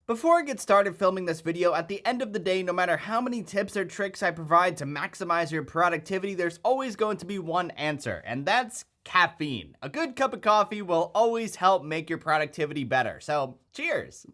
Before I get started filming this video, at the end of the day, no matter how many tips or tricks I provide to maximize your productivity, there's always going to be one answer, and that's caffeine. A good cup of coffee will always help make your productivity better. So, cheers!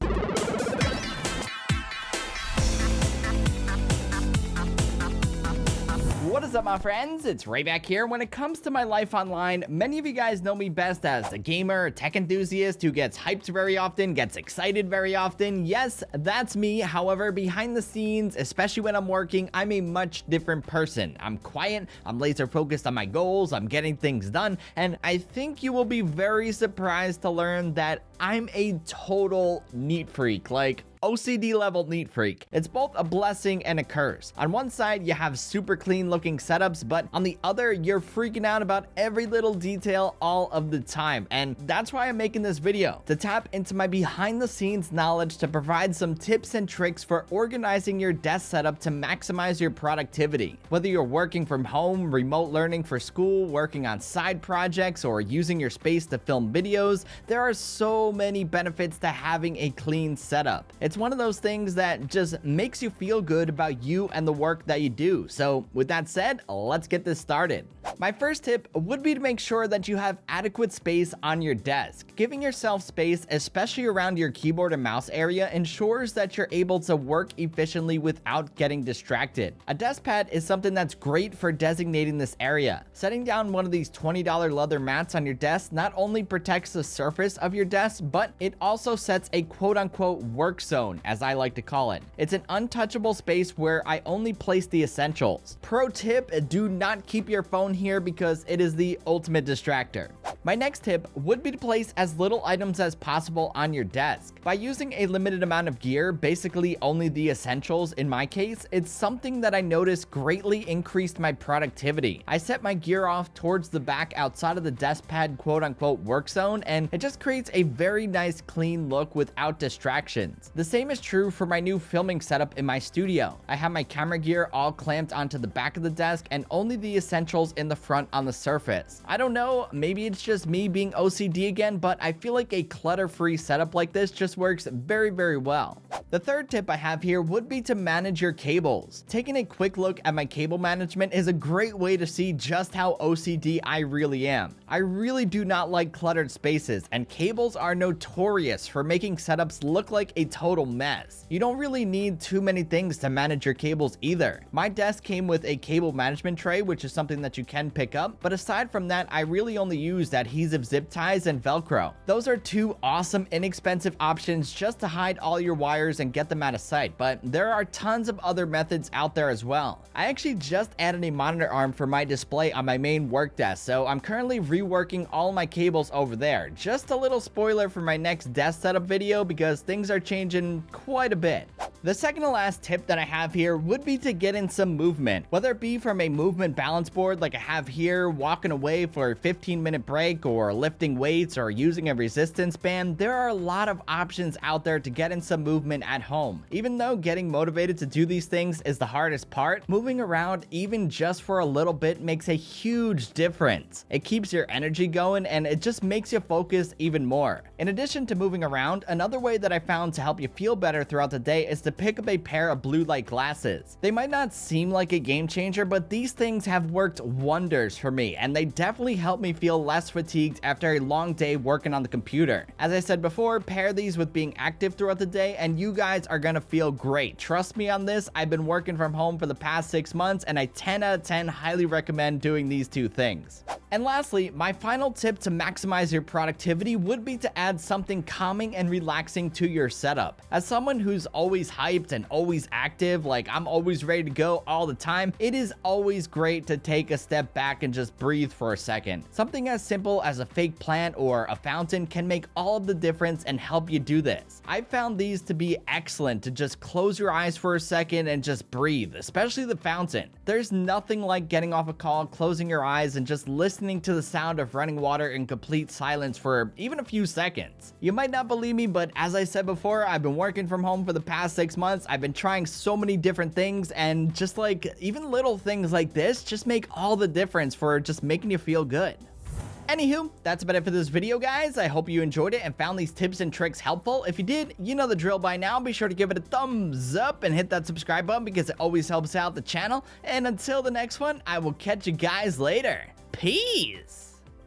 What is up, my friends? It's Ray back here. When it comes to my life online, many of you guys know me best as a gamer, a tech enthusiast who gets hyped very often, gets excited very often. Yes, that's me. However, behind the scenes, especially when I'm working, I'm a much different person. I'm quiet, I'm laser focused on my goals, I'm getting things done, and I think you will be very surprised to learn that I'm a total neat freak. Like, OCD level neat freak. It's both a blessing and a curse. On one side, you have super clean looking setups, but on the other, you're freaking out about every little detail all of the time. And that's why I'm making this video, to tap into my behind the scenes knowledge to provide some tips and tricks for organizing your desk setup to maximize your productivity. Whether you're working from home, remote learning for school, working on side projects, or using your space to film videos, there are so many benefits to having a clean setup. It's one of those things that just makes you feel good about you and the work that you do. So with that said, let's get this started. My first tip would be to make sure that you have adequate space on your desk. Giving yourself space, especially around your keyboard and mouse area, ensures that you're able to work efficiently without getting distracted. A desk pad is something that's great for designating this area. Setting down one of these $20 leather mats on your desk not only protects the surface of your desk, but it also sets a quote-unquote work zone, as I like to call it. It's an untouchable space where I only place the essentials. Pro tip, do not keep your phone here because it is the ultimate distractor. My next tip would be to place as little items as possible on your desk. By using a limited amount of gear, basically only the essentials in my case, it's something that I noticed greatly increased my productivity. I set my gear off towards the back outside of the desk pad quote-unquote work zone, and it just creates a very nice clean look without distractions. The same is true for my new filming setup in my studio. I have my camera gear all clamped onto the back of the desk and only the essentials in the front on the surface. I don't know, maybe it's just me being OCD again, but I feel like a clutter-free setup like this just works very, very well. The third tip I have here would be to manage your cables. Taking a quick look at my cable management is a great way to see just how OCD I really am. I really do not like cluttered spaces, and cables are notorious for making setups look like a total mess. You don't really need too many things to manage your cables either. My desk came with a cable management tray, which is something that you can pick up, but aside from that, I really only used adhesive zip ties and Velcro. Those are two awesome, inexpensive options just to hide all your wires and get them out of sight, but there are tons of other methods out there as well. I actually just added a monitor arm for my display on my main work desk, so I'm currently reworking all my cables over there. Just a little spoiler for my next desk setup video because things are changing quite a bit. The second to last tip that I have here would be to get in some movement, whether it be from a movement balance board like I have here, walking away for a 15-minute break, or lifting weights, or using a resistance band. There are a lot of options out there to get in some movement at home. Even though getting motivated to do these things is the hardest part, moving around even just for a little bit makes a huge difference. It keeps your energy going and it just makes you focus even more. In addition to moving around, another way that I found to help you feel better throughout the day is to pick up a pair of blue light glasses. They might not seem like a game changer, but these things have worked wonders for me, and they definitely help me feel less fatigued after a long day working on the computer. As I said before, pair these with being active throughout the day and you guys are gonna feel great. Trust me on this, I've been working from home for the past 6 months and I 10 out of 10 highly recommend doing these two things. And lastly, my final tip to maximize your productivity would be to add something calming and relaxing to your setup. As someone who's always hyped and always active, like I'm always ready to go all the time, it is always great to take a step back and just breathe for a second. Something as simple as a fake plant or a fountain can make all of the difference and help you do this. I found these to be excellent to just close your eyes for a second and just breathe, especially the fountain. There's nothing like getting off a call, closing your eyes, and just listening to the sound of running water in complete silence for even a few seconds. You might not believe me, but as I said before, I've been working from home for the past 6 months. I've been trying so many different things, and just like even little things like this just make all the difference for just making you feel good. Anywho, that's about it for this video, guys. I hope you enjoyed it and found these tips and tricks helpful. If you did, you know the drill by now. Be sure to give it a thumbs up and hit that subscribe button because it always helps out the channel. And until the next one, I will catch you guys later. Peace!